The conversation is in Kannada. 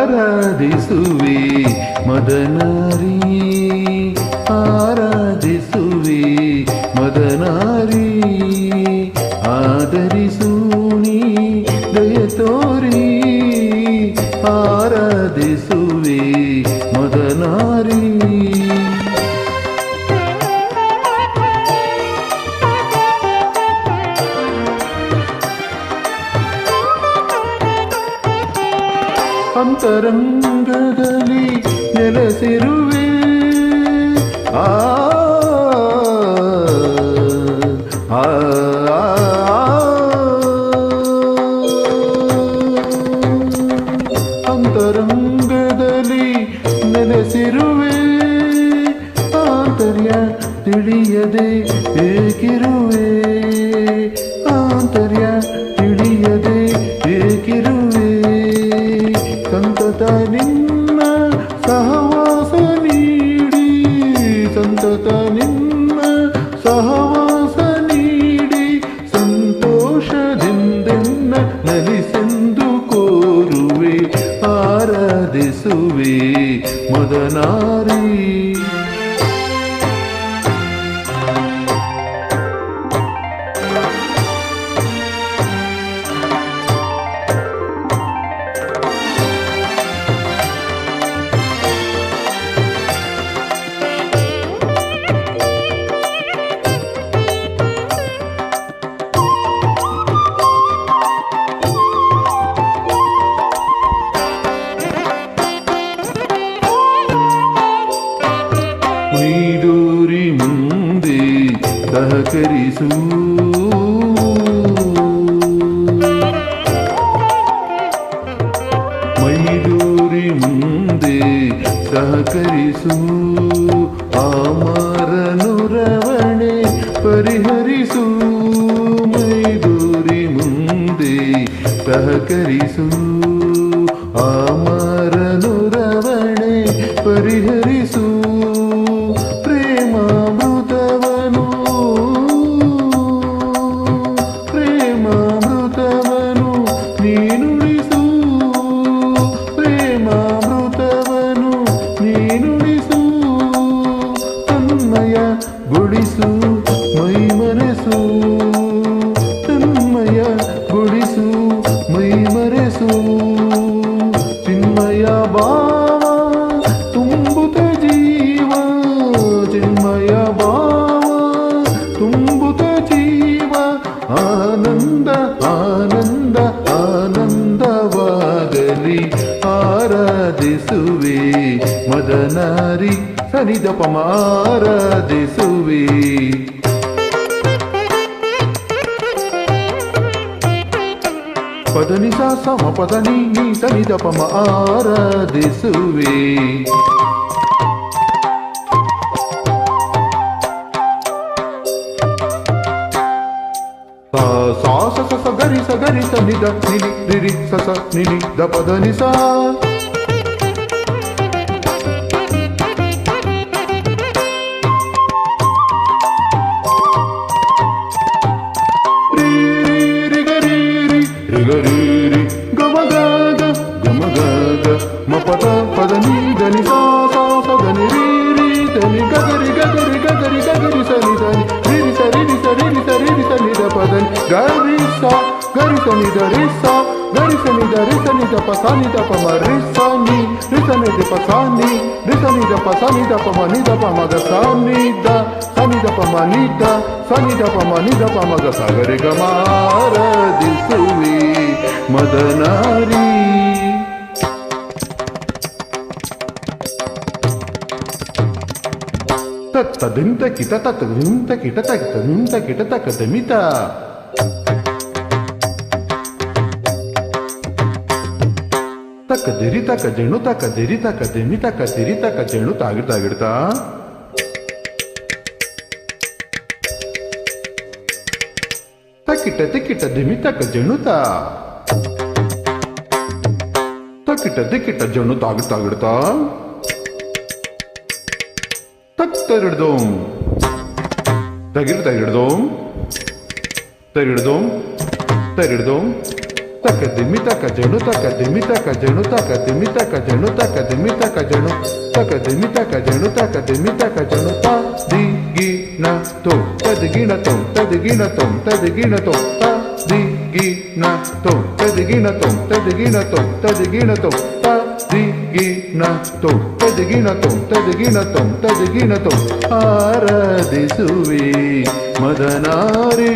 ಆರಾಧಿಸುವೆ ಮದನಾರಿ, ಆರಾಧಿಸುವೆ ಮದನಾರಿ, ಆದರಿಸು ನೀ ದಯ ತೋರಿ, ಆರಾಧಿಸುವೆ ಮದನಾರಿ. ಅಂತರಂಗದಲ್ಲಿ ನೆಲೆಸಿರುವೆ, ಅಂತರಂಗದಲ್ಲಿ ನೆಲೆಸಿರುವೆ, ಆಂತರ್ಯ ತಿಳಿಯದೆ ಏಕಿರುವೆ, ಆಂತರ್ಯ ತಿಳಿಯದೆ ಏಕಿರುವೆ. ಸಂತತ ನಿನ್ನ ಸಹವಾಸ ನೀಡಿ, ಸಂತತ ನಿನ್ನ ಸಹವಾಸ ನೀಡಿ, ಸಂತೋಷದಿಂದೆನ್ನ ನಲಿಸೆಂದು ಕೋರುವೆ, ಆರಾಧಿಸುವೆ ಮದನಾರಿ. ಮೈದೂರಿ ಮುಂದೆ ಸಹಕರಿಸು, ಮೈದೂರಿ ಮುಂದೆ ಸಹಕರಿಸು, ಅಮರನುರವಣೆ ಪರಿಹರಿಸು, ಮೈದೂರಿ ಮುಂದೆ ಸಹಕರಿಸು, ಅಮರನುರವಣೆ ಪರಿಹರಿಸು. ಪ್ರೇಮಾಮೃತವನು, ಪ್ರೇಮಾಮೃತವನು ನೀನುಳಿಸು, ಪ್ರೇಮಾಮೃತವನು ನೀನುಳಿಸು. ತನ್ಮಯ ಗೊಳಿಸು ಮೈಮರೆಸು, ತನ್ಮಯ ಗೊಳಿಸು ಮೈಮರೆಸು. ಚಿನ್ಮಯ ಭಾವ ತುಂಬುತ ಜೀವ, ಚಿನ್ಮಯ ಭಾವ ತುಂಬುತ ಜೀವ. ಆನಂದ ಆನಂದ ಆನಂದವಾಗಲಿ, ಆರಾಧಿಸುವೆ ಮದನಾರಿ. ಸನಿದಪಮ ಆರಾಧಿಸುವೆ. ಪದನಿ ಸ ಸಮ ಪದನಿ ನೀ ಸನಿದಪಮ ಆರಾಧಿಸುವೆ. ಸಾ ಸ ಸ ಸ ಗರಿ ಸ ಗರಿ ಸ ನಿದ ನಿಲಿ ರಿರಿ ಸ ಸ ನಿಲಿ ದ ಪದನಿ ಸ. ರಿಗರಿ ಗಮ ಗ ಗಮ ಗ ಮ ಪದ ಪದನಿ ಧನಿ ಸ ಸ ಸ ಧನಿ ರಿ ರಿ ಧನಿ ಗಗರಿ ಗಗರಿ ಗಗರಿ ಗಗರಿ ಸನಿ ಧನಿ ರಿ ಸ ರಿ ಸ ರಿ ಸ ರಿ ಸ ನಿ ದ ಪದನಿ ಗರಿ ಸ ಗರಿ ಸ ನಿ ದ ರಿ ಸ ಗರಿ ಸ ನಿ ದ ರಿ ಸ ನಿ ದ ಪ ಸ ನಿ ದ ಪ ಮ ರಿ ಸ ನಿ ರಿ ಸ ನಿ ದ ಪ ಸ ನಿ ರಿ ಸ ನಿ ದ ಪ ಸ ನಿ ದ ಪ ಮ ನಿ ದ ಪ ಮ ಗ ಸ ನಿ ದ ಸ ನಿ ದ ಪ ಮ ನಿ ದ ಸ ನಿ ದ ಪ ಮ ನಿ ದ ಪ ಮ ಗ ಸ ಗರಿ ಗ ಮ ಆರಾಧಿಸುವೆ ಮದನಾರಿ. ತತ್ತದಿಂತ ಕಿಟ ತತ್ತದಿಂತ ಕಿಟ ತತ್ತದಿಂತ ಕಿಟ ತಕದಮಿತ. ತಕ್ಕದಿರಿ ತಕ್ಕ ಜಣು ತಕ್ಕದಿರಿ ತಕ್ಕ ದೆಮಿ ತಕ್ಕ ತಿರಿ ತಕ್ಕ ಜಣು ತಾಗಿಡ್ತಾ ತಕ್ಕಿಟ್ಟ ತಿಕ್ಕಿಟ್ಟ ದಿಮಿ ತಕ್ಕ ಜಣುತ. ತಕ್ಕಿಟ ದಿಕ್ಕಿಟ ಜಣ್ಣು ತಾಗಿಡ್ತಾ ತರಿಡ್ದೋಂ ತಗಿಡ್ದೋಂ ತರಿಡ್ದೋಂ ತಕ ದಿಮ್ಮಿ ತಕ ಜಣ್ಣು ತಕ ದಿಮ್ಮಿ ತಕ ಜಣ್ಣು ತಕ ದಿಮ್ಮಿ ತಕ ಜಣ್ಣು ತಕ ದಿಮ್ಮಿ ತಕ ಜಣ್ಣು ತಕ ದಿಮ್ಮಿ ತಕ ಜಣ್ಣು ತಕ ದಿಮ್ಮಿ ತಕ ಜಣ್ಣು ತ ದಿ ಗಿ ನ ತೋ ತದಿಗಿಣ ತೋ ತದಿಗಿಣ ತೋ ತದಿಗಿಣ ತೋ ತ ದಿ ಗಿ ನ ತೋ ತದಿಗಿಣ ತೋ ತದಿಗಿಣ ತೋ ತದಿಗಿಣ ತೋ ತ ದಿ ಗಿ ನ ತೋ ತದಿಗಿಣ ತೋ ತದಿಗಿಣ ತೋ ತದಿಗಿಣ ತೋ ಆರಾಧಿಸುವೆ ಮದನಾರಿ